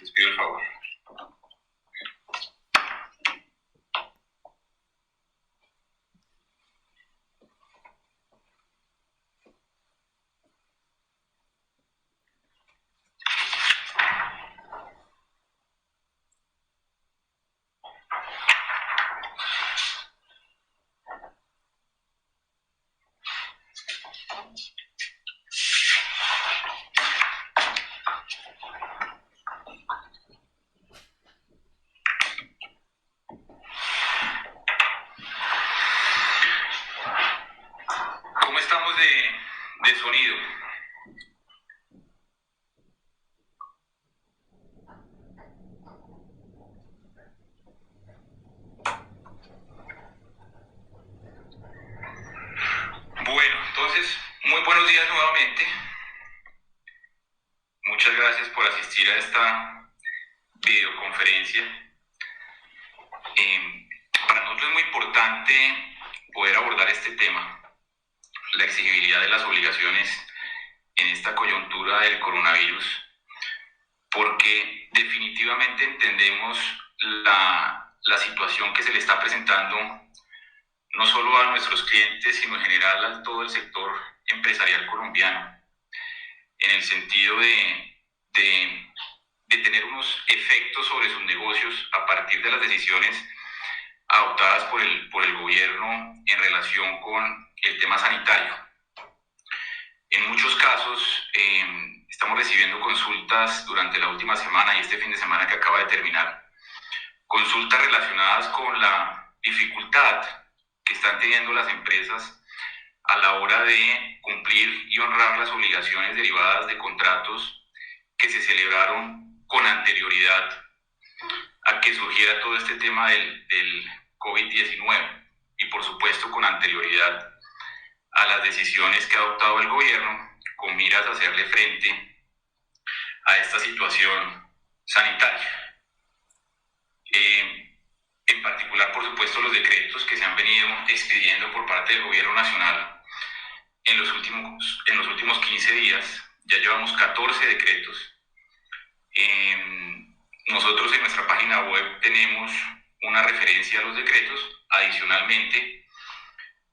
Les pido el favor. ¿Cómo estamos de sonido? Bueno, entonces, muy buenos días nuevamente. Muchas gracias por asistir a esta videoconferencia. Para nosotros es muy importante poder abordar este tema, la exigibilidad de las obligaciones en esta coyuntura del coronavirus, porque definitivamente entendemos la situación que se le está presentando no solo a nuestros clientes, sino en general a todo el sector empresarial colombiano, en el sentido de tener unos efectos sobre sus negocios a partir de las decisiones adoptadas por el gobierno en relación con el tema sanitario. En muchos casos estamos recibiendo consultas durante la última semana y este fin de semana que acaba de terminar, consultas relacionadas con la dificultad que están teniendo las empresas a la hora de cumplir y honrar las obligaciones derivadas de contratos que se celebraron con anterioridad a que surgiera todo este tema del COVID-19 y por supuesto con anterioridad a las decisiones que ha adoptado el gobierno con miras a hacerle frente a esta situación sanitaria. En particular, por supuesto, los decretos que se han venido expidiendo por parte del gobierno nacional en los últimos 15 días. Ya llevamos 14 decretos. Nosotros en nuestra página web tenemos una referencia a los decretos. Adicionalmente,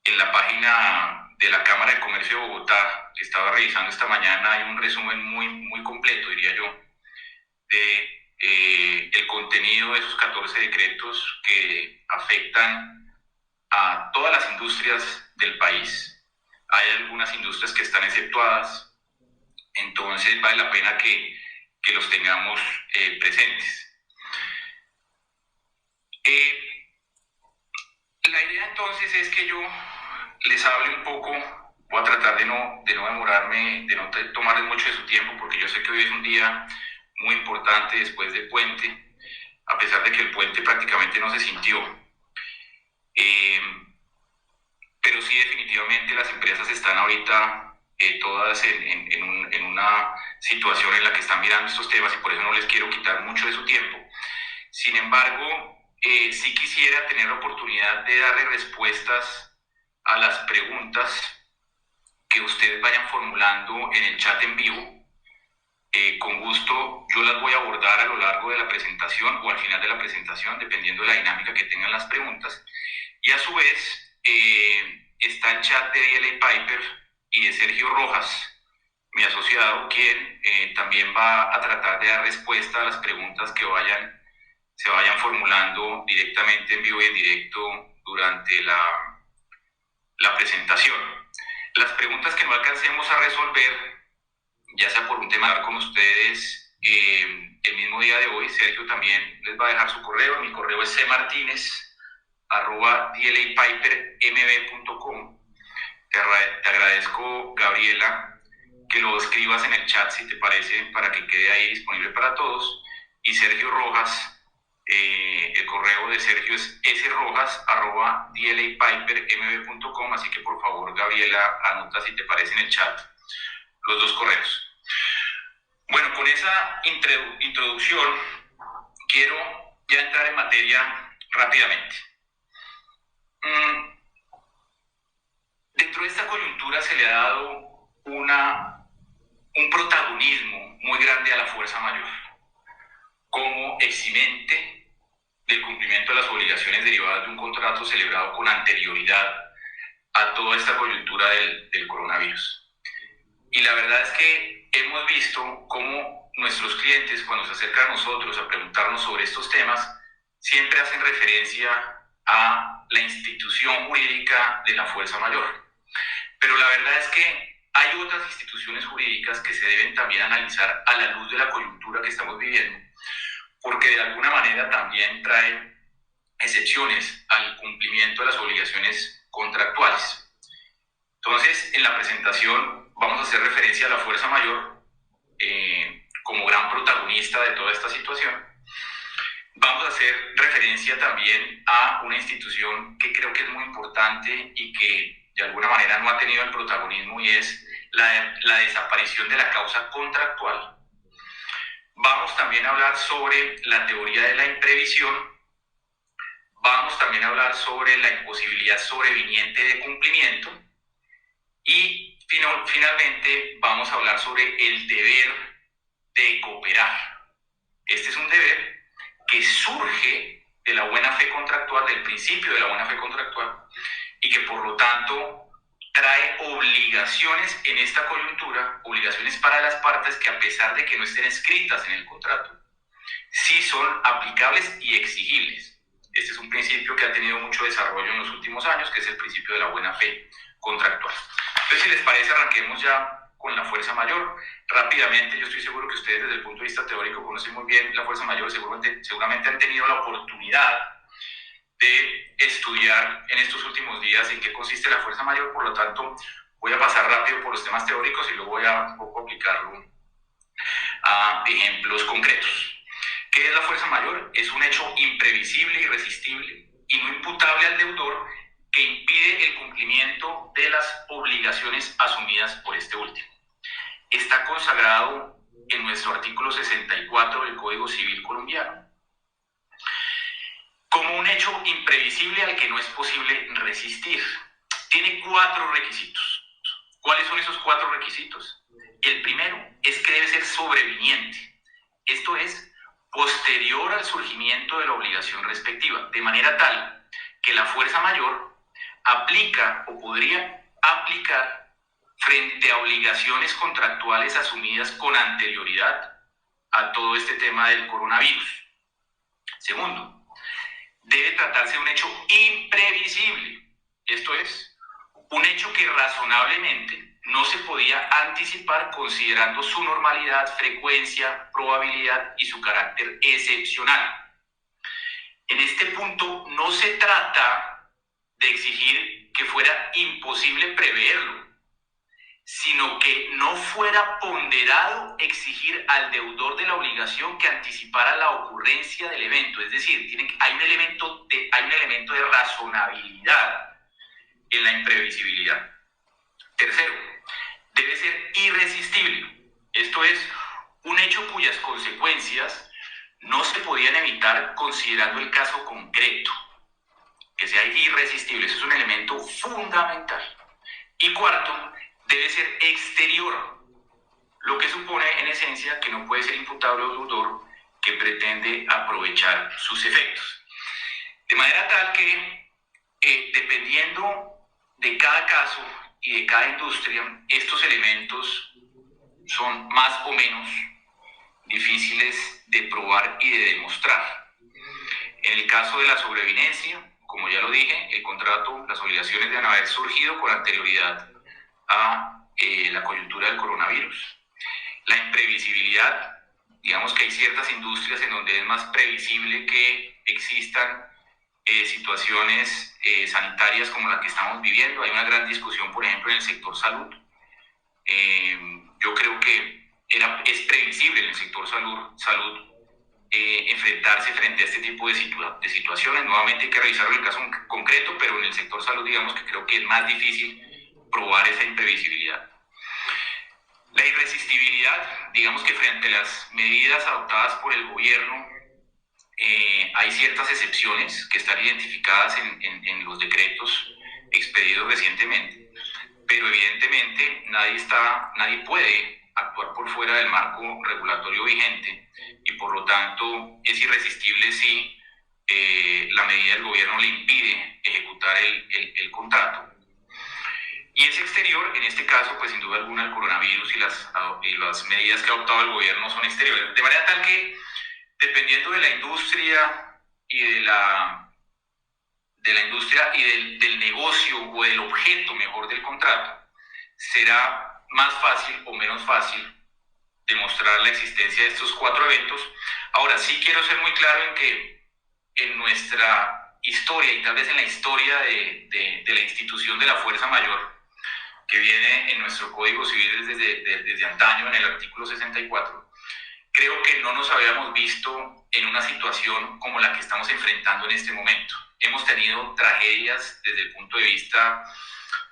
en la página de la Cámara de Comercio de Bogotá, que estaba revisando esta mañana, hay un resumen muy completo, diría yo, de el contenido de esos 14 decretos que afectan a todas las industrias del país. Hay algunas industrias que están exceptuadas, entonces vale la pena que los tengamos presentes. La idea entonces es que yo les hable un poco, voy a tratar de no demorarme, de no tomarles mucho de su tiempo, porque yo sé que hoy es un día muy importante después del puente, a pesar de que el puente prácticamente no se sintió. Pero sí, definitivamente las empresas están ahorita todas en una situación en la que están mirando estos temas y por eso no les quiero quitar mucho de su tiempo. Sin embargo, sí quisiera tener la oportunidad de darle respuestas a las preguntas que ustedes vayan formulando en el chat en vivo. Con gusto yo las voy a abordar a lo largo de la presentación o al final de la presentación, dependiendo de la dinámica que tengan las preguntas. Y a su vez está el chat de DLA Piper y de Sergio Rojas, mi asociado, quien también va a tratar de dar respuesta a las preguntas que se vayan formulando directamente en vivo y en directo durante la presentación. Las preguntas que no alcancemos a resolver, ya sea por un tema con ustedes el mismo día de hoy, Sergio también les va a dejar su correo. Mi correo es cmartinez@dlapipermb.com. Te agradezco, Gabriela, que lo escribas en el chat, si te parece, para que quede ahí disponible para todos. Y Sergio Rojas, el correo de Sergio es srojas@dlapipermb.com, así que por favor, Gabriela, anota si te parece en el chat los dos correos. Bueno, con esa introducción quiero ya entrar en materia rápidamente. Dentro de esta coyuntura se le ha dado un protagonismo muy grande a la fuerza mayor. como eximente del cumplimiento de las obligaciones derivadas de un contrato celebrado con anterioridad a toda esta coyuntura del coronavirus. Y la verdad es que hemos visto cómo nuestros clientes, cuando se acercan a nosotros a preguntarnos sobre estos temas, siempre hacen referencia a la institución jurídica de la fuerza mayor. Pero la verdad es que hay otras instituciones jurídicas que se deben también analizar a la luz de la coyuntura que estamos viviendo, porque de alguna manera también traen excepciones al cumplimiento de las obligaciones contractuales. Entonces, en la presentación vamos a hacer referencia a la fuerza mayor como gran protagonista de toda esta situación. Vamos a hacer referencia también a una institución que creo que es muy importante y que de alguna manera no ha tenido el protagonismo, y es la desaparición de la causa contractual. Vamos también a hablar sobre la teoría de la imprevisión. Vamos también a hablar sobre la imposibilidad sobreviniente de cumplimiento. Y finalmente vamos a hablar sobre el deber de cooperar. Este es un deber que surge de la buena fe contractual, del principio de la buena fe contractual, y que por lo tanto trae obligaciones en esta coyuntura, obligaciones para las partes que, a pesar de que no estén escritas en el contrato, sí son aplicables y exigibles. Este es un principio que ha tenido mucho desarrollo en los últimos años, que es el principio de la buena fe contractual. Entonces, si les parece, arranquemos ya con la fuerza mayor. Rápidamente, yo estoy seguro que ustedes desde el punto de vista teórico conocen muy bien la fuerza mayor, seguramente han tenido la oportunidad de estudiar en estos últimos días en qué consiste la fuerza mayor. Por lo tanto, voy a pasar rápido por los temas teóricos y luego voy a un poco aplicarlo a ejemplos concretos. ¿Qué es la fuerza mayor? Es un hecho imprevisible, irresistible y no imputable al deudor que impide el cumplimiento de las obligaciones asumidas por este último. Está consagrado en nuestro artículo 64 del Código Civil colombiano como un hecho imprevisible al que no es posible resistir. Tiene 4 requisitos. ¿Cuáles son esos 4 requisitos? El primero es que debe ser sobreviniente, esto es, posterior al surgimiento de la obligación respectiva, de manera tal que la fuerza mayor aplica o podría aplicar frente a obligaciones contractuales asumidas con anterioridad a todo este tema del coronavirus. Segundo, debe tratarse de un hecho imprevisible, esto es, un hecho que razonablemente no se podía anticipar considerando su normalidad, frecuencia, probabilidad y su carácter excepcional. En este punto no se trata de exigir que fuera imposible preverlo, sino que no fuera ponderado exigir al deudor de la obligación que anticipara la ocurrencia del evento. Es decir, hay un elemento de razonabilidad en la imprevisibilidad. Tercero, debe ser irresistible. Esto es, un hecho cuyas consecuencias no se podían evitar considerando el caso concreto. Que sea irresistible, eso es un elemento fundamental. Y cuarto, debe ser exterior, lo que supone en esencia que no puede ser imputable al deudor que pretende aprovechar sus efectos. De manera tal que, dependiendo de cada caso y de cada industria, estos elementos son más o menos difíciles de probar y de demostrar. En el caso de la sobrevivencia, como ya lo dije, el contrato, las obligaciones deben haber surgido con anterioridad a la coyuntura del coronavirus. La imprevisibilidad, digamos que hay ciertas industrias en donde es más previsible que existan situaciones sanitarias como la que estamos viviendo. Hay una gran discusión, por ejemplo, en el sector salud. Yo creo que es previsible en el sector salud enfrentarse frente a este tipo de situaciones. Nuevamente hay que revisar el caso concreto, pero en el sector salud digamos que creo que es más difícil probar esa imprevisibilidad. La irresistibilidad, digamos que frente a las medidas adoptadas por el gobierno, hay ciertas excepciones que están identificadas en los decretos expedidos recientemente, pero evidentemente nadie puede actuar por fuera del marco regulatorio vigente y por lo tanto es irresistible si la medida del gobierno le impide ejecutar el contrato. Y es exterior, en este caso, pues sin duda alguna el coronavirus y las medidas que ha adoptado el gobierno son exteriores. De manera tal que, dependiendo de la industria y del negocio o del objeto mejor del contrato, será más fácil o menos fácil demostrar la existencia de estos 4 eventos. Ahora sí quiero ser muy claro en que en nuestra historia y tal vez en la historia de la institución de la fuerza mayor, que viene en nuestro Código Civil desde antaño, en el artículo 64, creo que no nos habíamos visto en una situación como la que estamos enfrentando en este momento. Hemos tenido tragedias desde el punto de vista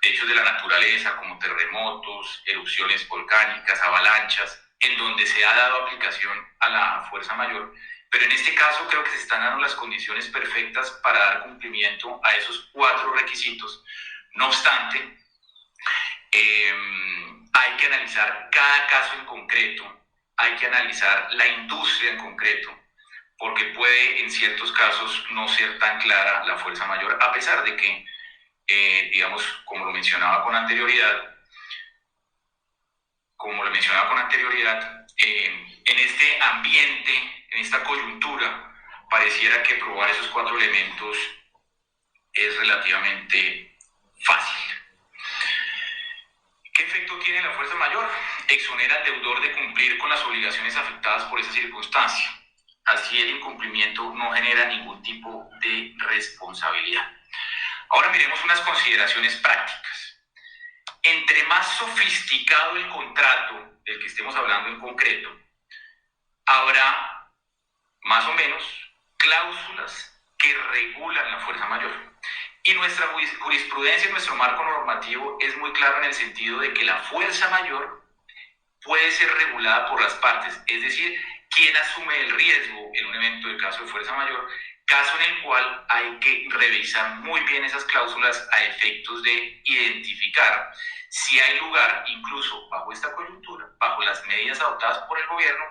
de hechos de la naturaleza, como terremotos, erupciones volcánicas, avalanchas, en donde se ha dado aplicación a la fuerza mayor, pero en este caso creo que se están dando las condiciones perfectas para dar cumplimiento a esos 4 requisitos. No obstante, hay que analizar cada caso en concreto, hay que analizar la industria en concreto, porque puede en ciertos casos no ser tan clara la fuerza mayor, a pesar de que, digamos, como lo mencionaba con anterioridad, en este ambiente, en esta coyuntura, pareciera que probar esos 4 elementos es relativamente fácil. ¿Qué efecto tiene la fuerza mayor? Exonera al deudor de cumplir con las obligaciones afectadas por esa circunstancia. Así el incumplimiento no genera ningún tipo de responsabilidad. Ahora miremos unas consideraciones prácticas. Entre más sofisticado el contrato del que estemos hablando en concreto, habrá más o menos cláusulas que regulan la fuerza mayor. Y nuestra jurisprudencia, nuestro marco normativo es muy claro en el sentido de que la fuerza mayor puede ser regulada por las partes, es decir, quien asume el riesgo en un evento de caso de fuerza mayor, caso en el cual hay que revisar muy bien esas cláusulas a efectos de identificar si hay lugar, incluso bajo esta coyuntura, bajo las medidas adoptadas por el gobierno,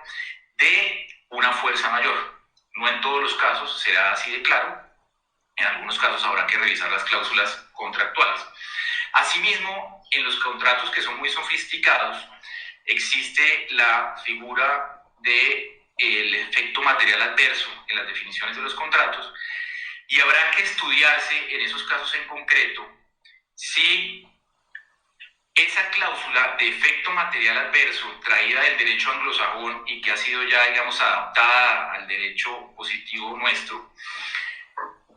de una fuerza mayor. No en todos los casos será así de claro. En algunos casos habrá que revisar las cláusulas contractuales. Asimismo, en los contratos que son muy sofisticados, existe la figura del efecto material adverso en las definiciones de los contratos, y habrá que estudiarse en esos casos en concreto si esa cláusula de efecto material adverso traída del derecho anglosajón y que ha sido ya, digamos, adaptada al derecho positivo nuestro,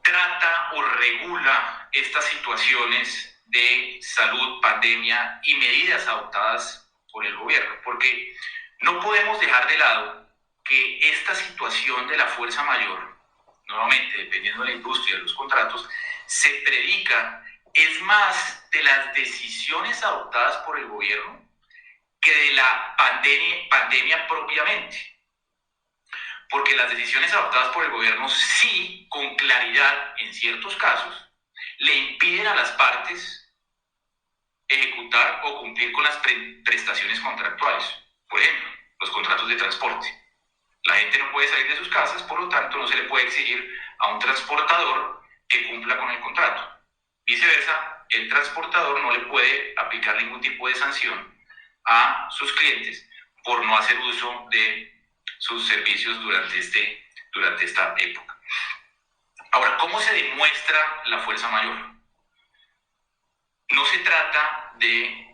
trata o regula estas situaciones de salud, pandemia y medidas adoptadas por el gobierno, porque no podemos dejar de lado que esta situación de la fuerza mayor, nuevamente dependiendo de la industria, de los contratos, se predica es más de las decisiones adoptadas por el gobierno que de la pandemia propiamente. Porque las decisiones adoptadas por el gobierno sí, con claridad en ciertos casos, le impiden a las partes ejecutar o cumplir con las prestaciones contractuales. Por ejemplo, los contratos de transporte. La gente no puede salir de sus casas, por lo tanto no se le puede exigir a un transportador que cumpla con el contrato. Viceversa, el transportador no le puede aplicar ningún tipo de sanción a sus clientes por no hacer uso de sus servicios durante esta época. Ahora, ¿cómo se demuestra la fuerza mayor? No se trata de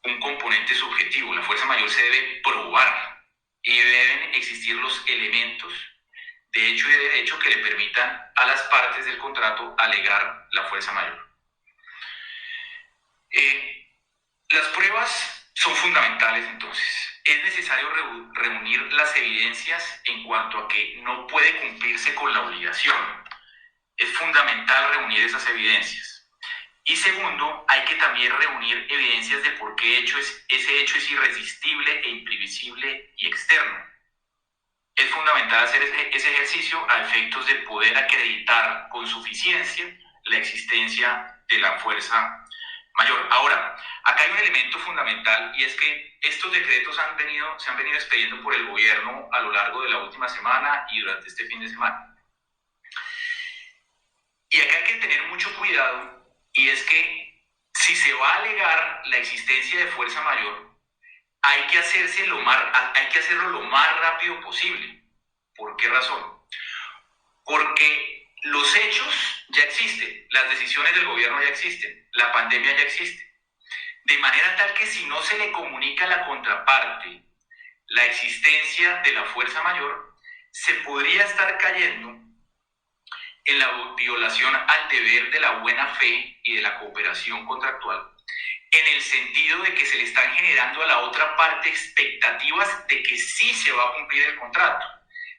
un componente subjetivo. La fuerza mayor se debe probar y deben existir los elementos de hecho y de derecho que le permitan a las partes del contrato alegar la fuerza mayor. Las pruebas son fundamentales entonces. Es necesario reunir las evidencias en cuanto a que no puede cumplirse con la obligación. Es fundamental reunir esas evidencias. Y segundo, hay que también reunir evidencias de por qué ese hecho es irresistible e imprevisible y externo. Es fundamental hacer ese ejercicio a efectos de poder acreditar con suficiencia la existencia de la fuerza mayor. Ahora, acá hay un elemento fundamental y es que estos decretos se han venido expediendo por el gobierno a lo largo de la última semana y durante este fin de semana. Y acá hay que tener mucho cuidado, y es que si se va a alegar la existencia de fuerza mayor, hay que hacerlo lo más rápido posible. ¿Por qué razón? Porque los hechos ya existen, las decisiones del gobierno ya existen, la pandemia ya existe. De manera tal que si no se le comunica a la contraparte la existencia de la fuerza mayor, se podría estar cayendo en la violación al deber de la buena fe y de la cooperación contractual, en el sentido de que se le están generando a la otra parte expectativas de que sí se va a cumplir el contrato.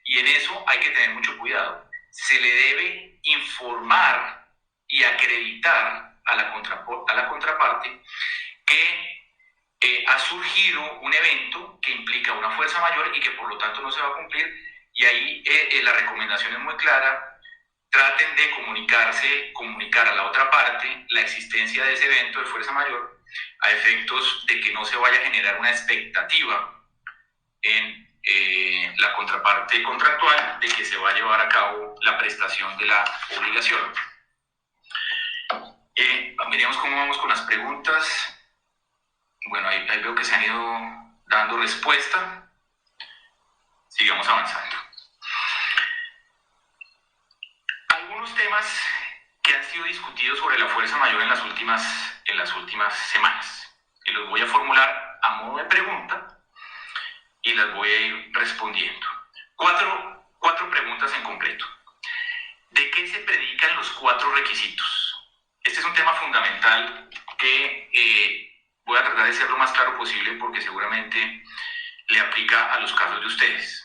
Y en eso hay que tener mucho cuidado. Se le debe informar y acreditar a la contraparte que ha surgido un evento que implica una fuerza mayor y que por lo tanto no se va a cumplir. Y ahí la recomendación es muy clara. Traten de comunicar a la otra parte la existencia de ese evento de fuerza mayor a efectos de que no se vaya a generar una expectativa en la contraparte contractual de que se va a llevar a cabo la prestación de la obligación. Miremos cómo vamos con las preguntas. Bueno, ahí veo que se han ido dando respuesta. Sigamos avanzando. Algunos temas que han sido discutidos sobre la fuerza mayor en las últimas semanas. Y los voy a formular a modo de pregunta y las voy a ir respondiendo. Cuatro preguntas en concreto. ¿De qué se predican los 4 requisitos? Este es un tema fundamental que voy a tratar de ser lo más claro posible porque seguramente le aplica a los casos de ustedes.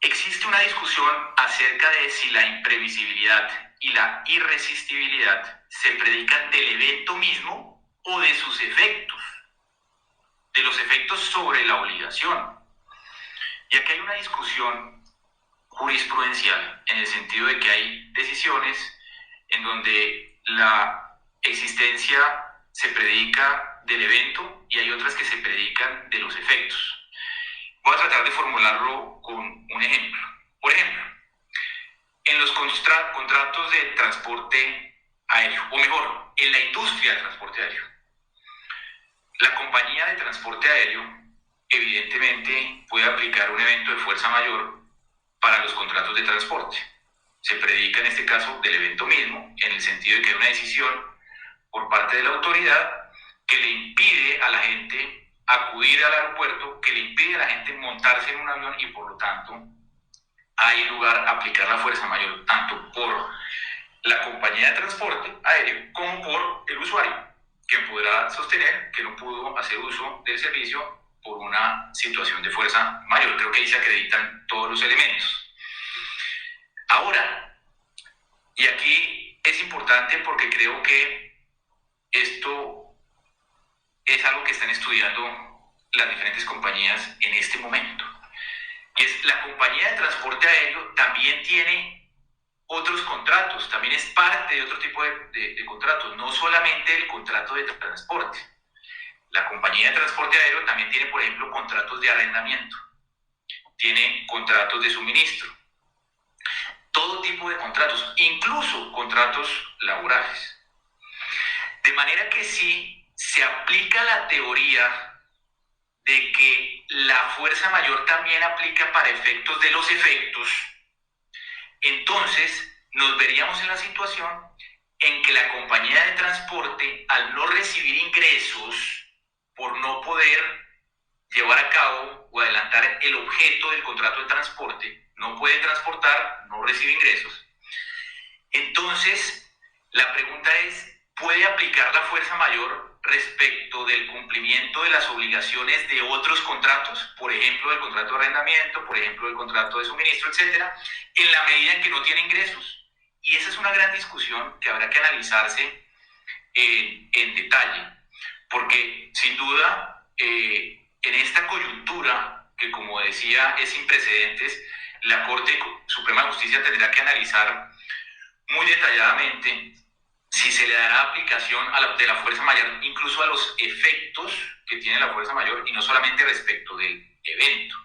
Existe una discusión acerca de si la imprevisibilidad y la irresistibilidad se predican del evento mismo o de sus efectos, de los efectos sobre la obligación. Y aquí hay una discusión jurisprudencial en el sentido de que hay decisiones en donde la existencia se predica del evento y hay otras que se predican de los efectos. Voy a tratar de formularlo con un ejemplo. Por ejemplo, en los contratos de transporte aéreo, o mejor, en la industria del transporte aéreo, la compañía de transporte aéreo evidentemente puede aplicar un evento de fuerza mayor para los contratos de transporte. Se predica en este caso del evento mismo, en el sentido de que hay una decisión por parte de la autoridad que le impide a la gente acudir al aeropuerto, que le impide a la gente montarse en un avión y por lo tanto hay lugar a aplicar la fuerza mayor tanto por la compañía de transporte aéreo como por el usuario, que podrá sostener que no pudo hacer uso del servicio por una situación de fuerza mayor. Creo que ahí se acreditan todos los elementos. Ahora, y aquí es importante porque creo que esto es algo que están estudiando las diferentes compañías en este momento. Y es la compañía de transporte aéreo también tiene otros contratos, también es parte de otro tipo de contratos, no solamente el contrato de transporte. La compañía de transporte aéreo también tiene, por ejemplo, contratos de arrendamiento, tiene contratos de suministro, todo tipo de contratos, incluso contratos laborales. De manera que si se aplica la teoría de que la fuerza mayor también aplica para efectos de los efectos, entonces nos veríamos en la situación en que la compañía de transporte, al no recibir ingresos por no poder llevar a cabo o adelantar el objeto del contrato de transporte, no puede transportar, no recibe ingresos. Entonces, la pregunta es, ¿puede aplicar la fuerza mayor respecto del cumplimiento de las obligaciones de otros contratos? Por ejemplo, del contrato de arrendamiento, por ejemplo, del contrato de suministro, etcétera, en la medida en que no tiene ingresos. Y esa es una gran discusión que habrá que analizarse en detalle, porque sin duda en esta coyuntura, que como decía es sin precedentes, la Corte Suprema de Justicia tendrá que analizar muy detalladamente si se le dará aplicación de la fuerza mayor, incluso a los efectos que tiene la fuerza mayor y no solamente respecto del evento.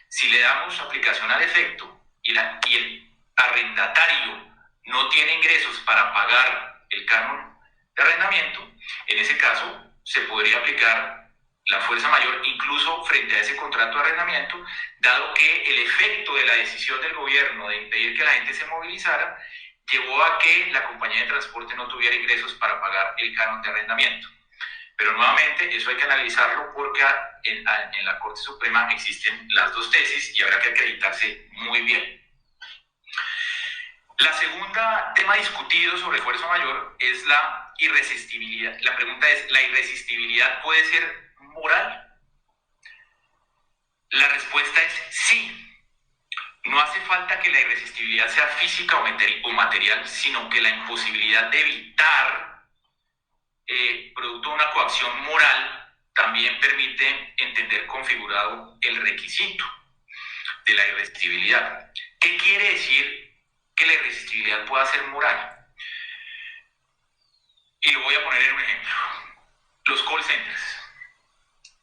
Si le damos aplicación al efecto y el arrendatario no tiene ingresos para pagar el canon de arrendamiento, en ese caso se podría aplicar la fuerza mayor incluso frente a ese contrato de arrendamiento, dado que el efecto de la decisión del gobierno de impedir que la gente se movilizara llevó a que la compañía de transporte no tuviera ingresos para pagar el canon de arrendamiento. Pero nuevamente eso hay que analizarlo porque en la Corte Suprema existen las dos tesis y habrá que acreditarse muy bien. La segunda tema discutido sobre fuerza mayor es la irresistibilidad. La pregunta es, ¿la irresistibilidad puede ser moral? La respuesta es sí. No hace falta que la irresistibilidad sea física o material, sino que la imposibilidad de evitar, producto de una coacción moral, también permite entender configurado el requisito de la irresistibilidad. ¿Qué quiere decir que la irresistibilidad pueda ser moral? Y lo voy a poner en un ejemplo. Los call centers.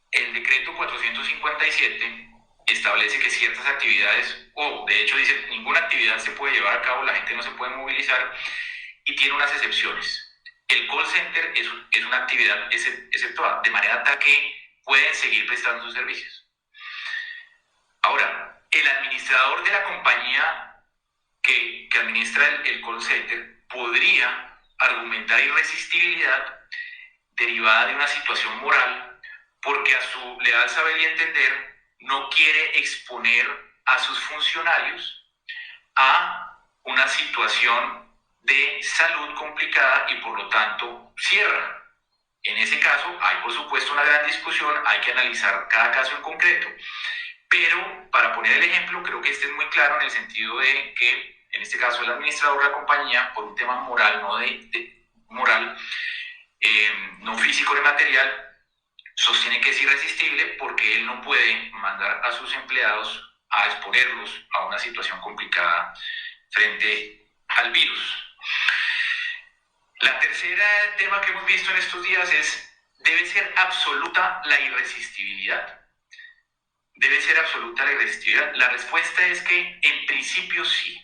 El decreto 457 establece que ciertas actividades, o de hecho dice, ninguna actividad se puede llevar a cabo, la gente no se puede movilizar, y tiene unas excepciones. El call center es una actividad exceptuada, de manera tal que pueden seguir prestando sus servicios. Ahora, el administrador de la compañía que administra el call center podría argumentar irresistibilidad derivada de una situación moral porque a su leal saber y entender no quiere exponer a sus funcionarios a una situación de salud complicada y por lo tanto cierra. En ese caso hay por supuesto una gran discusión, hay que analizar cada caso en concreto, pero para poner el ejemplo creo que este es muy claro en el sentido de que en este caso el administrador de la compañía, por un tema moral, no físico ni material, sostiene que es irresistible porque él no puede mandar a sus empleados a exponerlos a una situación complicada frente al virus. La tercera tema que hemos visto en estos días es, ¿debe ser absoluta la irresistibilidad? ¿Debe ser absoluta la irresistibilidad? La respuesta es que en principio sí.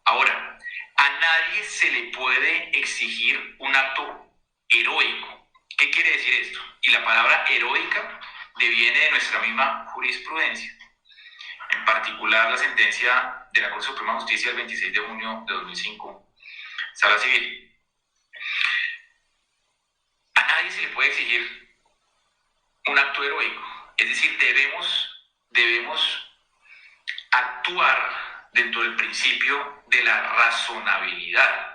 Ahora, a nadie se le puede exigir un acto heroico. ¿Qué quiere decir esto? Y la palabra heroica deviene de nuestra misma jurisprudencia. En particular, la sentencia de la Corte Suprema de Justicia del 26 de junio de 2005, Sala Civil. A nadie se le puede exigir un acto heroico. Es decir, debemos actuar dentro del principio de la razonabilidad.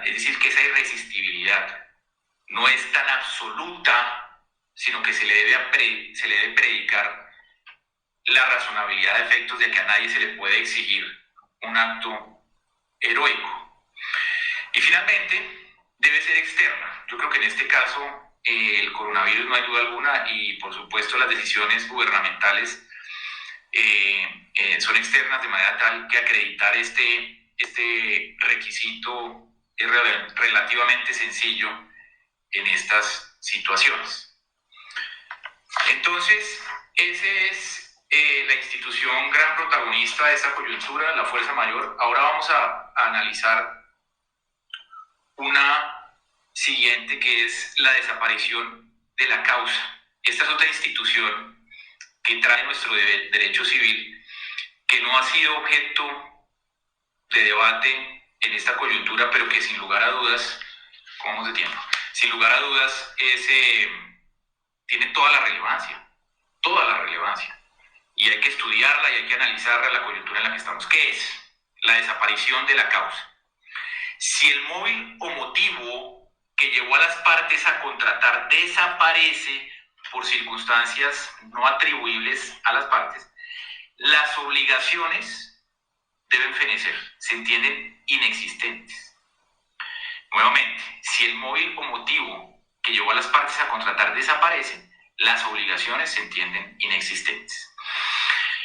Es decir, que esa irresistibilidad no es tan absoluta, sino que se le debe predicar la razonabilidad de efectos de que a nadie se le puede exigir un acto heroico. Y finalmente, debe ser externa. Yo creo que en este caso el coronavirus no hay duda alguna y por supuesto las decisiones gubernamentales son externas de manera tal que acreditar este requisito es relativamente sencillo en estas situaciones. Entonces, esa es la institución gran protagonista de esta coyuntura, la fuerza mayor. Ahora vamos a analizar una siguiente que es la desaparición de la causa. Esta es otra institución que trae nuestro derecho civil que no ha sido objeto de debate en esta coyuntura, pero que sin lugar a dudas, ¿cómo vamos de tiempo? Sin lugar a dudas tiene toda la relevancia, y hay que estudiarla y hay que analizarla en la coyuntura en la que estamos. ¿Qué es? La desaparición de la causa. Si el móvil o motivo que llevó a las partes a contratar desaparece por circunstancias no atribuibles a las partes, las obligaciones deben fenecer, se entienden inexistentes. Nuevamente, si el móvil o motivo que llevó a las partes a contratar desaparece, las obligaciones se entienden inexistentes.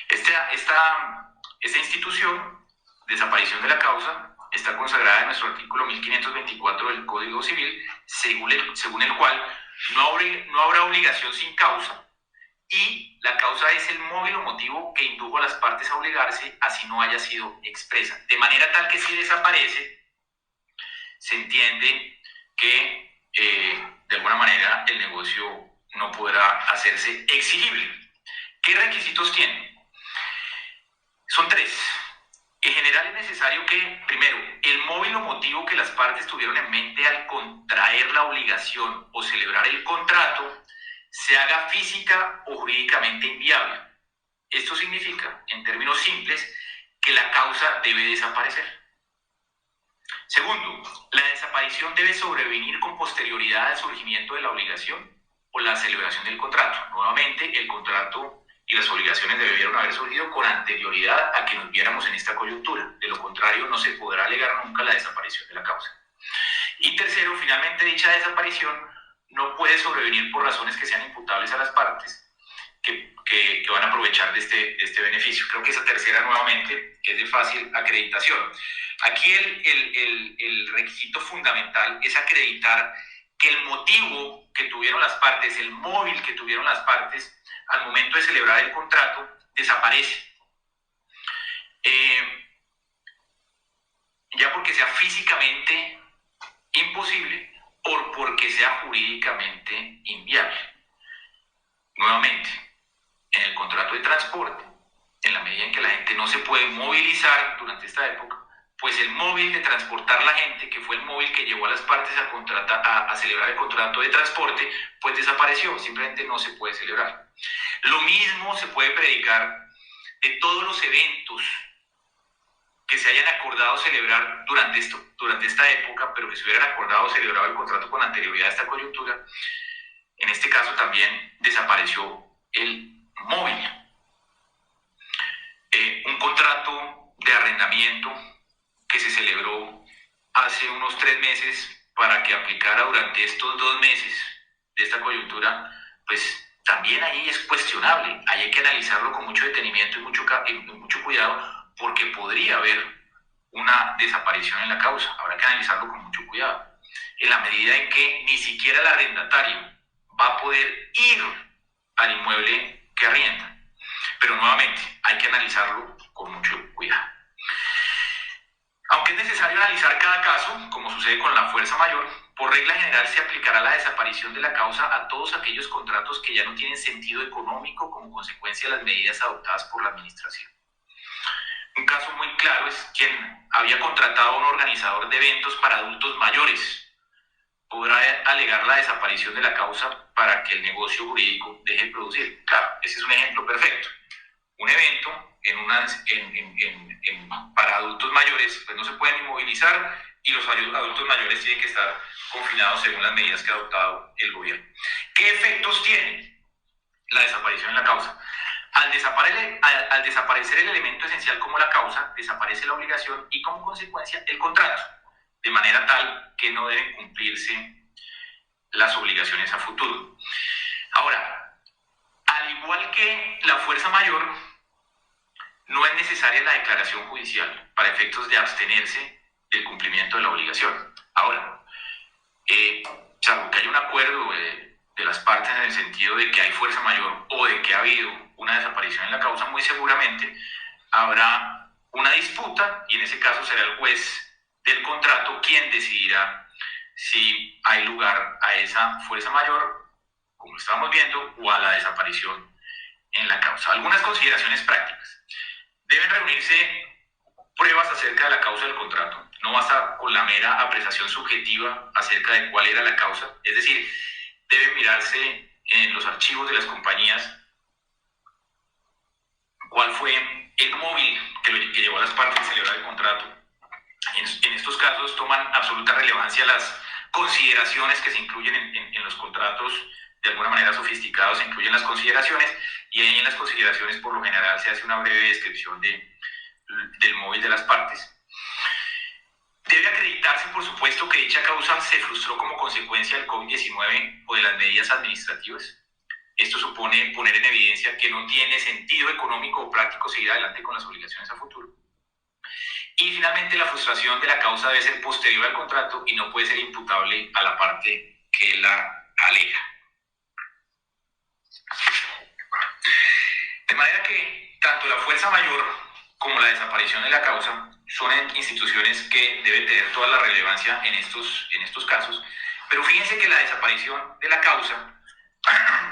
Esta institución, desaparición de la causa, está consagrada en nuestro artículo 1524 del Código Civil, según el cual no habrá obligación sin causa, y la causa es el móvil o motivo que indujo a las partes a obligarse, así no haya sido expresa. De manera tal que si desaparece, se entiende que de alguna manera el negocio no podrá hacerse exigible. ¿Qué requisitos tiene? Son tres. En general es necesario que, primero, el móvil o motivo que las partes tuvieron en mente al contraer la obligación o celebrar el contrato se haga física o jurídicamente inviable. Esto significa, en términos simples, que la causa debe desaparecer. Segundo, la desaparición debe sobrevenir con posterioridad al surgimiento de la obligación o la celebración del contrato. Nuevamente, el contrato y las obligaciones debieron haber surgido con anterioridad a que nos viéramos en esta coyuntura. De lo contrario, no se podrá alegar nunca la desaparición de la causa. Y tercero, finalmente, dicha desaparición no puede sobrevenir por razones que sean imputables a las partes que van a aprovechar de este beneficio. Creo que esa tercera, nuevamente, es de fácil acreditación. Aquí el requisito fundamental es acreditar que el motivo que tuvieron las partes, el móvil que tuvieron las partes al momento de celebrar el contrato, desaparece. Ya porque sea físicamente imposible o porque sea jurídicamente inviable. Nuevamente, en el contrato de transporte, en la medida en que la gente no se puede movilizar durante esta época, pues el móvil de transportar la gente, que fue el móvil que llevó a las partes a celebrar el contrato de transporte, pues desapareció, simplemente no se puede celebrar. Lo mismo se puede predicar de todos los eventos que se hayan acordado celebrar durante esta época, pero que se hubieran acordado celebrar el contrato con anterioridad a esta coyuntura. En este caso también desapareció el móvil. Un contrato de arrendamiento que se celebró hace unos 3 meses para que aplicara durante estos 2 meses de esta coyuntura, pues también ahí es cuestionable. Ahí hay que analizarlo con mucho detenimiento y mucho cuidado, porque podría haber una desaparición en la causa. Habrá que analizarlo con mucho cuidado. En la medida en que ni siquiera el arrendatario va a poder ir al inmueble que arrienda. Pero nuevamente, hay que analizarlo con mucho cuidado. Aunque es necesario analizar cada caso, como sucede con la fuerza mayor, por regla general se aplicará la desaparición de la causa a todos aquellos contratos que ya no tienen sentido económico como consecuencia de las medidas adoptadas por la administración. Un caso muy claro es quien había contratado a un organizador de eventos para adultos mayores. Podrá alegar la desaparición de la causa para que el negocio jurídico deje de producir. Claro, ese es un ejemplo perfecto. Un evento para adultos mayores pues no se pueden inmovilizar y los adultos mayores tienen que estar confinados según las medidas que ha adoptado el gobierno. ¿Qué efectos tiene la desaparición en la causa? Al desaparecer el elemento esencial como la causa, desaparece la obligación y como consecuencia el contrato, de manera tal que no deben cumplirse las obligaciones a futuro. Ahora, al igual que la fuerza mayor, no es necesaria la declaración judicial para efectos de abstenerse del cumplimiento de la obligación. Ahora, salvo que haya un acuerdo de las partes en el sentido de que hay fuerza mayor o de que ha habido una desaparición en la causa, muy seguramente habrá una disputa y en ese caso será el juez del contrato quien decidirá si hay lugar a esa fuerza mayor, como estamos viendo, o a la desaparición en la causa. Algunas consideraciones prácticas. Deben reunirse pruebas acerca de la causa del contrato. No basta con la mera apreciación subjetiva acerca de cuál era la causa. Es decir, deben mirarse en los archivos de las compañías cuál fue el móvil que llevó a las partes a celebrar el contrato. En estos casos toman absoluta relevancia las consideraciones que se incluyen en los contratos de alguna manera sofisticados, se incluyen las consideraciones y ahí en las consideraciones por lo general se hace una breve descripción del móvil de las partes. Debe acreditarse, por supuesto, que dicha causa se frustró como consecuencia del COVID-19 o de las medidas administrativas. Esto supone poner en evidencia que no tiene sentido económico o práctico seguir adelante con las obligaciones a futuro. Y finalmente la frustración de la causa debe ser posterior al contrato y no puede ser imputable a la parte que la alega. De manera que tanto la fuerza mayor como la desaparición de la causa son instituciones que deben tener toda la relevancia en estos casos, pero fíjense que la desaparición de la causa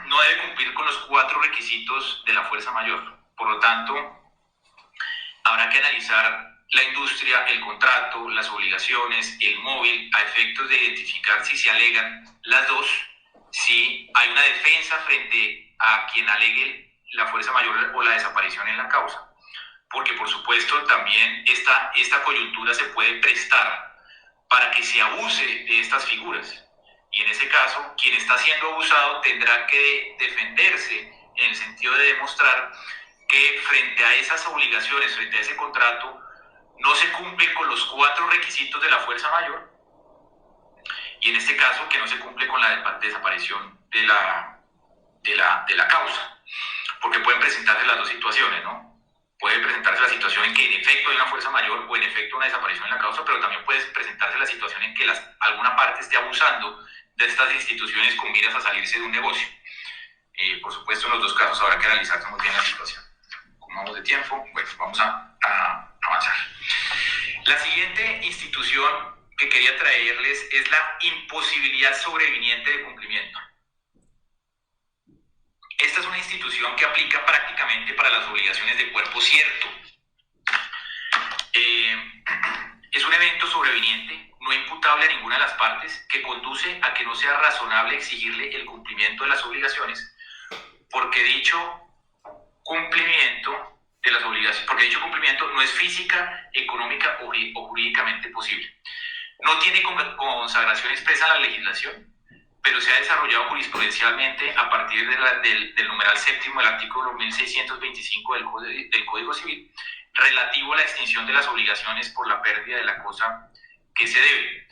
no debe cumplir con los 4 requisitos de la fuerza mayor. Por lo tanto, habrá que analizar la industria, el contrato, las obligaciones, el móvil, a efectos de identificar si se alegan las dos, si hay una defensa frente a quien alegue la fuerza mayor o la desaparición en la causa. Porque, por supuesto, también esta coyuntura se puede prestar para que se abuse de estas figuras. Y en ese caso, quien está siendo abusado tendrá que defenderse en el sentido de demostrar que frente a esas obligaciones, frente a ese contrato, no se cumplen con los 4 requisitos de la fuerza mayor, y en este caso que no se cumple con la desaparición de la causa, porque pueden presentarse las dos situaciones, ¿no? Puede presentarse la situación en que en efecto hay una fuerza mayor o en efecto una desaparición en la causa, pero también puede presentarse la situación en que alguna parte esté abusando de estas instituciones con miras a salirse de un negocio. Por supuesto, en los dos casos habrá que analizar muy bien la situación. Como vamos de tiempo, bueno, vamos a avanzar. La siguiente institución que quería traerles es la imposibilidad sobreviniente de cumplimiento. Esta es una institución que aplica prácticamente para las obligaciones de cuerpo cierto. Es un evento sobreviniente, no imputable a ninguna de las partes, que conduce a que no sea razonable exigirle el cumplimiento de las obligaciones, porque dicho cumplimiento no es física, económica o jurídicamente posible. No tiene consagración expresa en la legislación, pero se ha desarrollado jurisprudencialmente a partir del numeral séptimo del artículo 1625 del Código Civil, relativo a la extinción de las obligaciones por la pérdida de la cosa que se debe.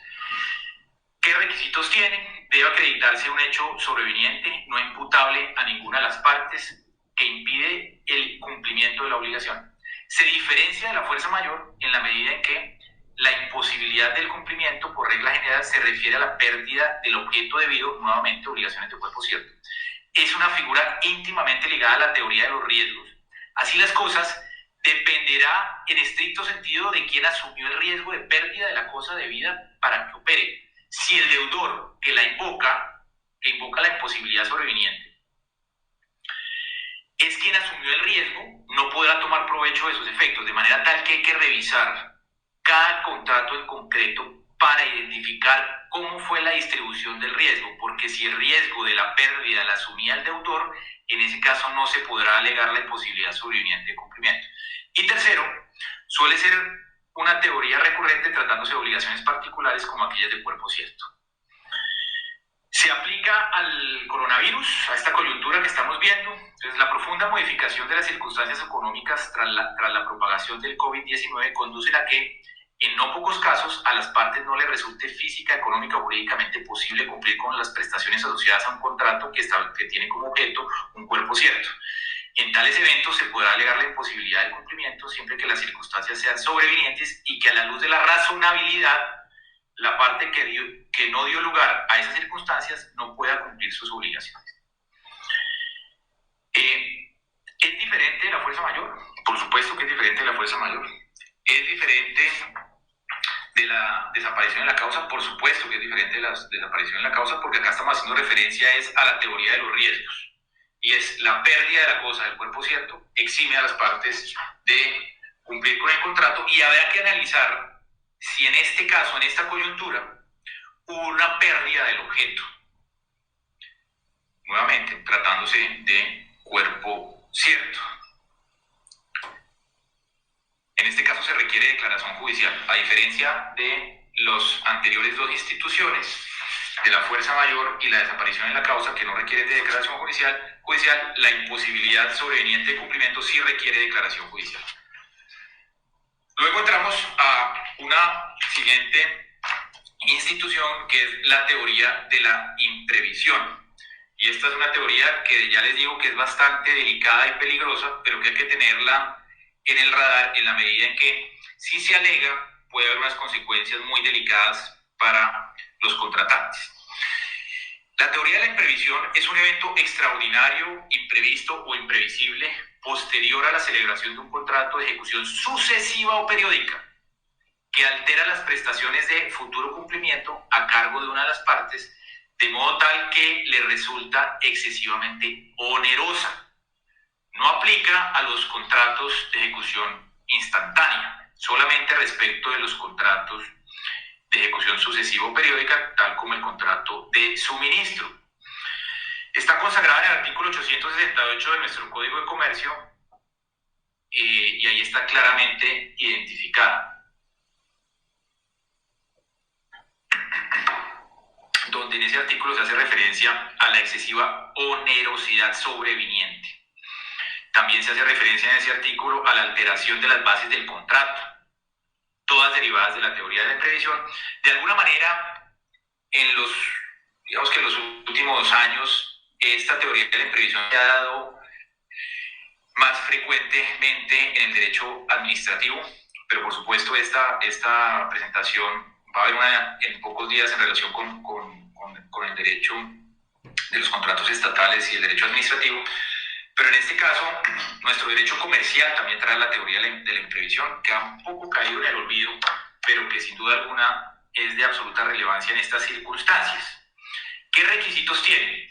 ¿Qué requisitos tiene? Debe acreditarse un hecho sobreviniente, no imputable a ninguna de las partes, que impide el cumplimiento de la obligación. Se diferencia de la fuerza mayor en la medida en que la imposibilidad del cumplimiento, por regla general, se refiere a la pérdida del objeto debido, nuevamente, obligaciones de cuerpo cierto. Es una figura íntimamente ligada a la teoría de los riesgos. Así las cosas, dependerá en estricto sentido de quién asumió el riesgo de pérdida de la cosa debida para que opere. Si el deudor que invoca la imposibilidad sobreviniente, es quien asumió el riesgo, no podrá tomar provecho de sus efectos, de manera tal que hay que revisar cada contrato en concreto para identificar cómo fue la distribución del riesgo, porque si el riesgo de la pérdida la asumía el deudor, en ese caso no se podrá alegar la imposibilidad sobreviniente de cumplimiento. Y tercero, suele ser una teoría recurrente tratándose de obligaciones particulares como aquellas de cuerpo cierto. Se aplica al coronavirus, a esta coyuntura que estamos viendo. Entonces, la profunda modificación de las circunstancias económicas tras la propagación del COVID-19 conducen a que, en no pocos casos, a las partes no les resulte física, económica o jurídicamente posible cumplir con las prestaciones asociadas a un contrato que tiene como objeto un cuerpo cierto. En tales eventos se podrá alegar la imposibilidad de cumplimiento siempre que las circunstancias sean sobrevinientes y que a la luz de la razonabilidad la parte que no dio lugar a esas circunstancias no pueda cumplir sus obligaciones. ¿Es diferente de la fuerza mayor? Por supuesto que es diferente de la fuerza mayor. ¿Es diferente de la desaparición en la causa? Por supuesto que es diferente de la desaparición en la causa, porque acá estamos haciendo referencia a la teoría de los riesgos. Y es la pérdida de la cosa del cuerpo cierto, exime a las partes de cumplir con el contrato, y habrá que analizar si en este caso, en esta coyuntura, hubo una pérdida del objeto. Nuevamente, tratándose de cuerpo cierto. En este caso se requiere declaración judicial, a diferencia de las anteriores dos instituciones, de la fuerza mayor y la desaparición en la causa, que no requieren de declaración judicial, la imposibilidad sobreviniente de cumplimiento sí requiere declaración judicial. Luego entramos a una siguiente institución, que es la teoría de la imprevisión. Y esta es una teoría que ya les digo que es bastante delicada y peligrosa, pero que hay que tenerla en el radar en la medida en que, si se alega, puede haber unas consecuencias muy delicadas para los contratantes. La teoría de la imprevisión es un evento extraordinario, imprevisto o imprevisible posterior a la celebración de un contrato de ejecución sucesiva o periódica que altera las prestaciones de futuro cumplimiento a cargo de una de las partes de modo tal que le resulta excesivamente onerosa. No aplica a los contratos de ejecución instantánea, solamente respecto de los contratos de ejecución sucesiva o periódica, tal como el contrato de suministro. Está consagrada en el artículo 868 de nuestro Código de Comercio y ahí está claramente identificada, donde en ese artículo se hace referencia a la excesiva onerosidad sobreviniente. También se hace referencia en ese artículo a la alteración de las bases del contrato, todas derivadas de la teoría de la imprevisión. De alguna manera, digamos que en los últimos años, esta teoría de la imprevisión se ha dado más frecuentemente en el derecho administrativo, pero por supuesto esta presentación va a haber una en pocos días en relación con el derecho de los contratos estatales y el derecho administrativo. Pero en este caso, nuestro derecho comercial también trae la teoría de la imprevisión, que ha un poco caído en el olvido, pero que sin duda alguna es de absoluta relevancia en estas circunstancias. ¿Qué requisitos tiene?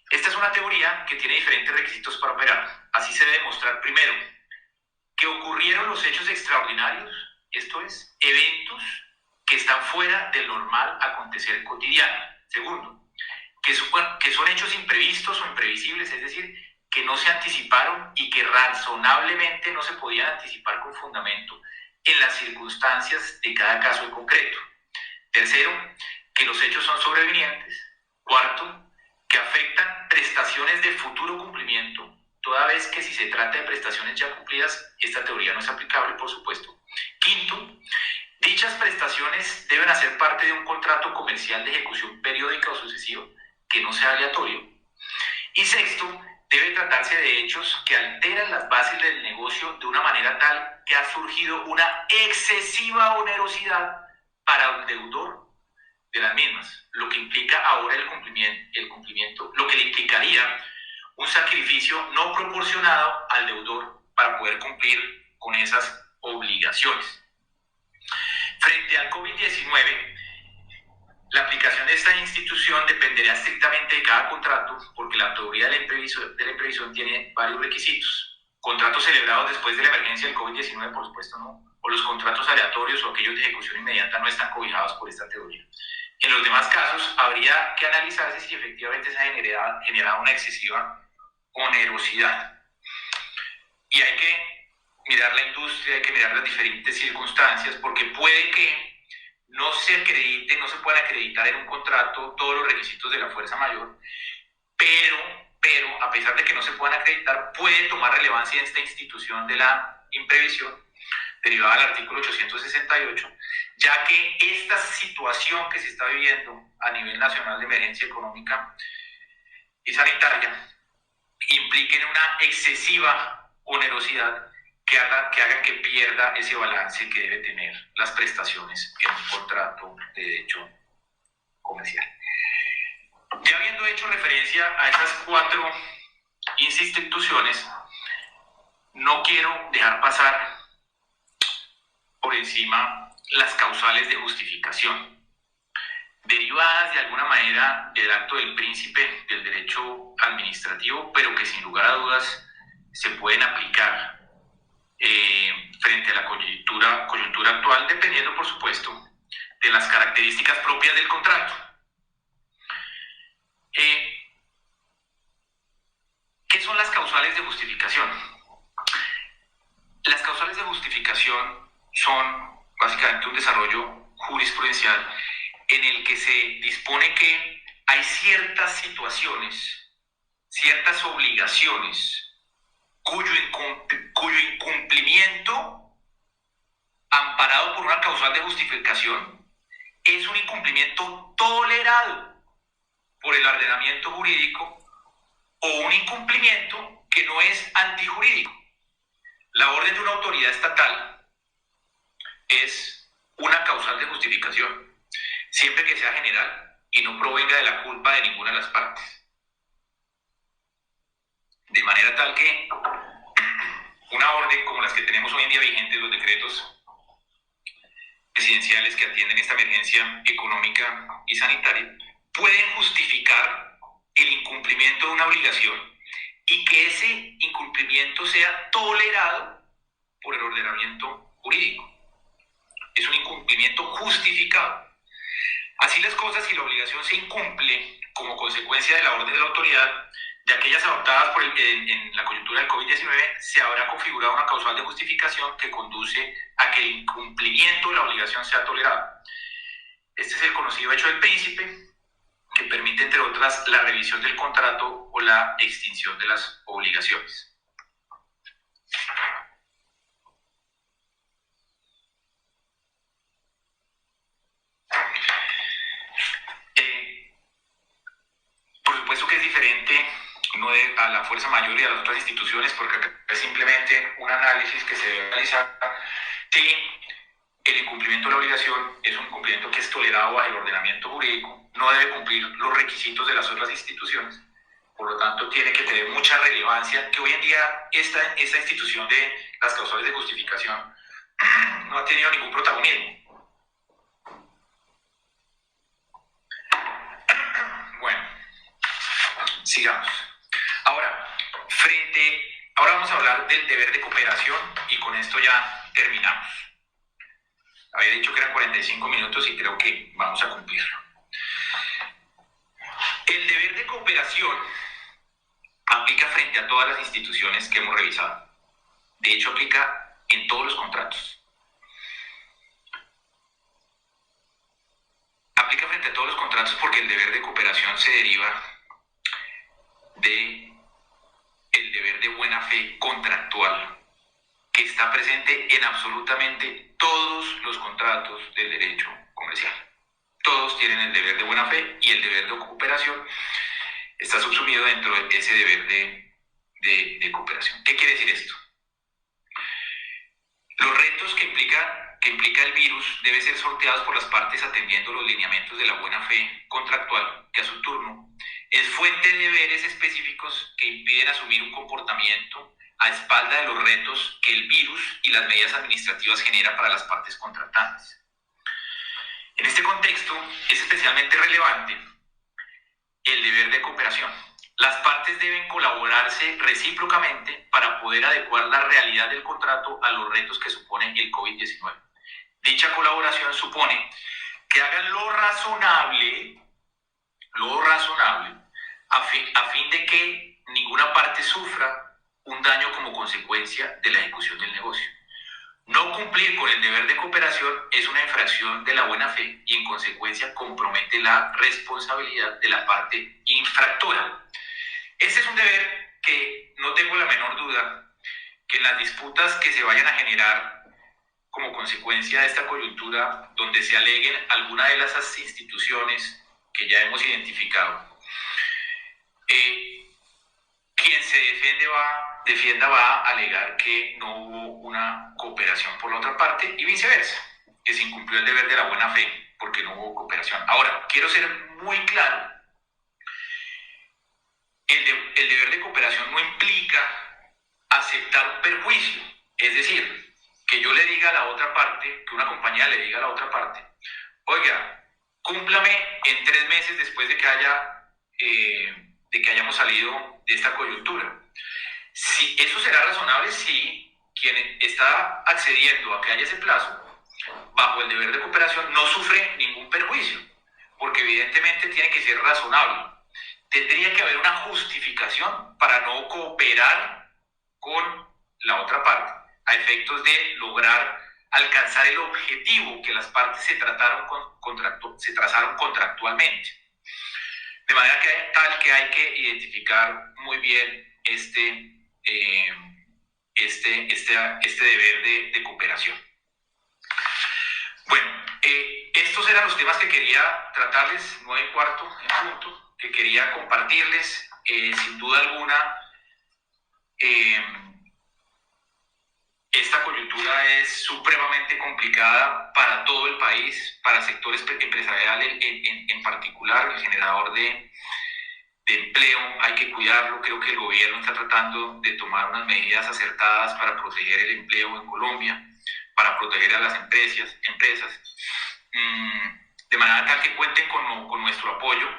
Esta es una teoría que tiene diferentes requisitos para operar. Así se debe demostrar, primero, que ocurrieron los hechos extraordinarios, esto es, eventos que están fuera del normal acontecer cotidiano. Segundo, que son hechos imprevistos o imprevisibles, es decir, que no se anticiparon y que razonablemente no se podían anticipar con fundamento en las circunstancias de cada caso en concreto. Tercero, que los hechos son sobrevinientes. Cuarto, que afectan prestaciones de futuro cumplimiento, toda vez que si se trata de prestaciones ya cumplidas, esta teoría no es aplicable, por supuesto. Quinto, dichas prestaciones deben hacer parte de un contrato comercial de ejecución periódica o sucesiva que no sea aleatorio. Y sexto, debe tratarse de hechos que alteran las bases del negocio de una manera tal que ha surgido una excesiva onerosidad para el deudor de las mismas, lo que implica ahora el cumplimiento, lo que le implicaría un sacrificio no proporcionado al deudor para poder cumplir con esas obligaciones. Frente al COVID-19, la aplicación de esta institución dependerá estrictamente de cada contrato, porque la teoría de la imprevisión tiene varios requisitos. Contratos celebrados después de la emergencia del COVID-19, por supuesto, no. O los contratos aleatorios o aquellos de ejecución inmediata no están cobijados por esta teoría. En los demás casos, habría que analizarse si efectivamente se ha generado una excesiva onerosidad. Y hay que mirar la industria, hay que mirar las diferentes circunstancias, porque puede que no se puedan acreditar en un contrato todos los requisitos de la fuerza mayor, pero a pesar de que no se puedan acreditar, puede tomar relevancia en esta institución de la imprevisión, derivada del artículo 868, ya que esta situación que se está viviendo a nivel nacional de emergencia económica y sanitaria implique una excesiva onerosidad que haga que pierda ese balance que debe tener las prestaciones en un contrato de derecho comercial. Ya habiendo hecho referencia a esas cuatro instituciones, no quiero dejar pasar por encima las causales de justificación, derivadas de alguna manera del acto del príncipe del derecho administrativo, pero que sin lugar a dudas se pueden aplicar frente a la coyuntura actual, dependiendo, por supuesto, de las características propias del contrato. ¿Qué son las causales de justificación? Las causales de justificación son básicamente un desarrollo jurisprudencial en el que se dispone que hay ciertas situaciones, ciertas obligaciones, cuyo incumplimiento, amparado por una causal de justificación, es un incumplimiento tolerado por el ordenamiento jurídico o un incumplimiento que no es antijurídico. La orden de una autoridad estatal es una causal de justificación, siempre que sea general y no provenga de la culpa de ninguna de las partes. De manera tal que una orden como las que tenemos hoy en día vigentes, los decretos presidenciales que atienden esta emergencia económica y sanitaria, pueden justificar el incumplimiento de una obligación y que ese incumplimiento sea tolerado por el ordenamiento jurídico. Es un incumplimiento justificado. Así las cosas, si la obligación se incumple como consecuencia de la orden de la autoridad, de aquellas adoptadas en la coyuntura del COVID-19, se habrá configurado una causal de justificación que conduce a que el incumplimiento de la obligación sea tolerado. Este es el conocido hecho del príncipe, que permite, entre otras, la revisión del contrato o la extinción de las obligaciones. Por supuesto que es diferente a la fuerza mayor y a las otras instituciones, porque acá es simplemente un análisis que se debe realizar si el incumplimiento de la obligación es un incumplimiento que es tolerado bajo el ordenamiento jurídico, no debe cumplir los requisitos de las otras instituciones, por lo tanto tiene que tener mucha relevancia, que hoy en día esta institución de las causales de justificación no ha tenido ningún protagonismo. Bueno, sigamos. Ahora vamos a hablar del deber de cooperación y con esto ya terminamos. Había dicho que eran 45 minutos y creo que vamos a cumplirlo. El deber de cooperación aplica frente a todas las instituciones que hemos revisado. De hecho, aplica en todos los contratos. Aplica frente a todos los contratos porque el deber de cooperación se deriva del deber de buena fe contractual que está presente en absolutamente todos los contratos del derecho comercial. Todos tienen el deber de buena fe y el deber de cooperación está subsumido dentro de ese deber de cooperación. ¿Qué quiere decir esto? Los retos que implica el virus deben ser sorteados por las partes atendiendo los lineamientos de la buena fe contractual, que a su turno es fuente de deberes específicos que impiden asumir un comportamiento a espalda de los retos que el virus y las medidas administrativas generan para las partes contratantes. En este contexto es especialmente relevante el deber de cooperación. Las partes deben colaborarse recíprocamente para poder adecuar la realidad del contrato a los retos que supone el COVID-19. Dicha colaboración supone que hagan lo razonable a fin de que ninguna parte sufra un daño como consecuencia de la ejecución del negocio. No cumplir con el deber de cooperación es una infracción de la buena fe y en consecuencia compromete la responsabilidad de la parte infractora. Este es un deber que no tengo la menor duda que en las disputas que se vayan a generar como consecuencia de esta coyuntura, donde se aleguen alguna de las instituciones que ya hemos identificado, quien se defienda va a alegar que no hubo una cooperación por la otra parte y viceversa, que se incumplió el deber de la buena fe porque no hubo cooperación. Ahora, quiero ser muy claro. El deber de cooperación no implica aceptar un perjuicio, es decir, que yo le diga a la otra parte, que una compañía le diga a la otra parte, oiga, cúmplame en 3 meses después de que hayamos salido de esta coyuntura. Si eso será razonable si quien está accediendo a que haya ese plazo, bajo el deber de cooperación, no sufre ningún perjuicio, porque evidentemente tiene que ser razonable. Tendría que haber una justificación para no cooperar con la otra parte, a efectos de lograr alcanzar el objetivo que las partes se trazaron contractualmente. De manera que hay que identificar muy bien este deber de cooperación. Bueno, estos eran los temas que quería tratarles, 9:15 en punto, que quería compartirles. Sin duda alguna, es supremamente complicada para todo el país, para el sector empresarial en particular, el generador de empleo, hay que cuidarlo. Creo que el gobierno está tratando de tomar unas medidas acertadas para proteger el empleo en Colombia, para proteger a las empresas, de manera tal que cuenten con nuestro apoyo.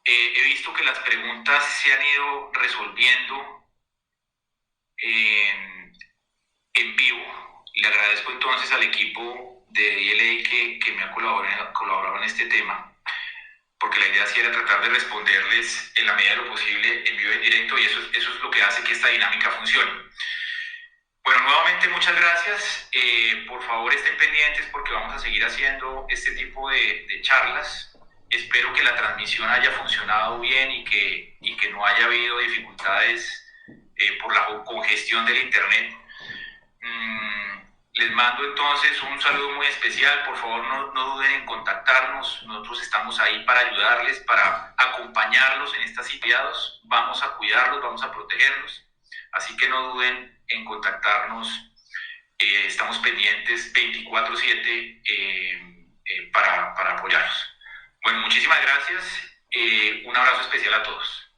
He visto que las preguntas se han ido resolviendo en vivo. Le agradezco entonces al equipo de DLA que me ha colaborado en este tema, porque la idea sí era tratar de responderles en la medida de lo posible en vivo y en directo, y eso es lo que hace que esta dinámica funcione. Bueno, nuevamente muchas gracias. Por favor estén pendientes porque vamos a seguir haciendo este tipo de charlas. Espero que la transmisión haya funcionado bien y que no haya habido dificultades por la congestión del internet. Les mando entonces un saludo muy especial. Por favor no duden en contactarnos. Nosotros estamos ahí para ayudarles, para acompañarlos en estas situaciones. Vamos a cuidarlos, vamos a protegerlos. Así que no duden en contactarnos. Estamos pendientes 24/7 para apoyarlos. Bueno, muchísimas gracias. Un abrazo especial a todos.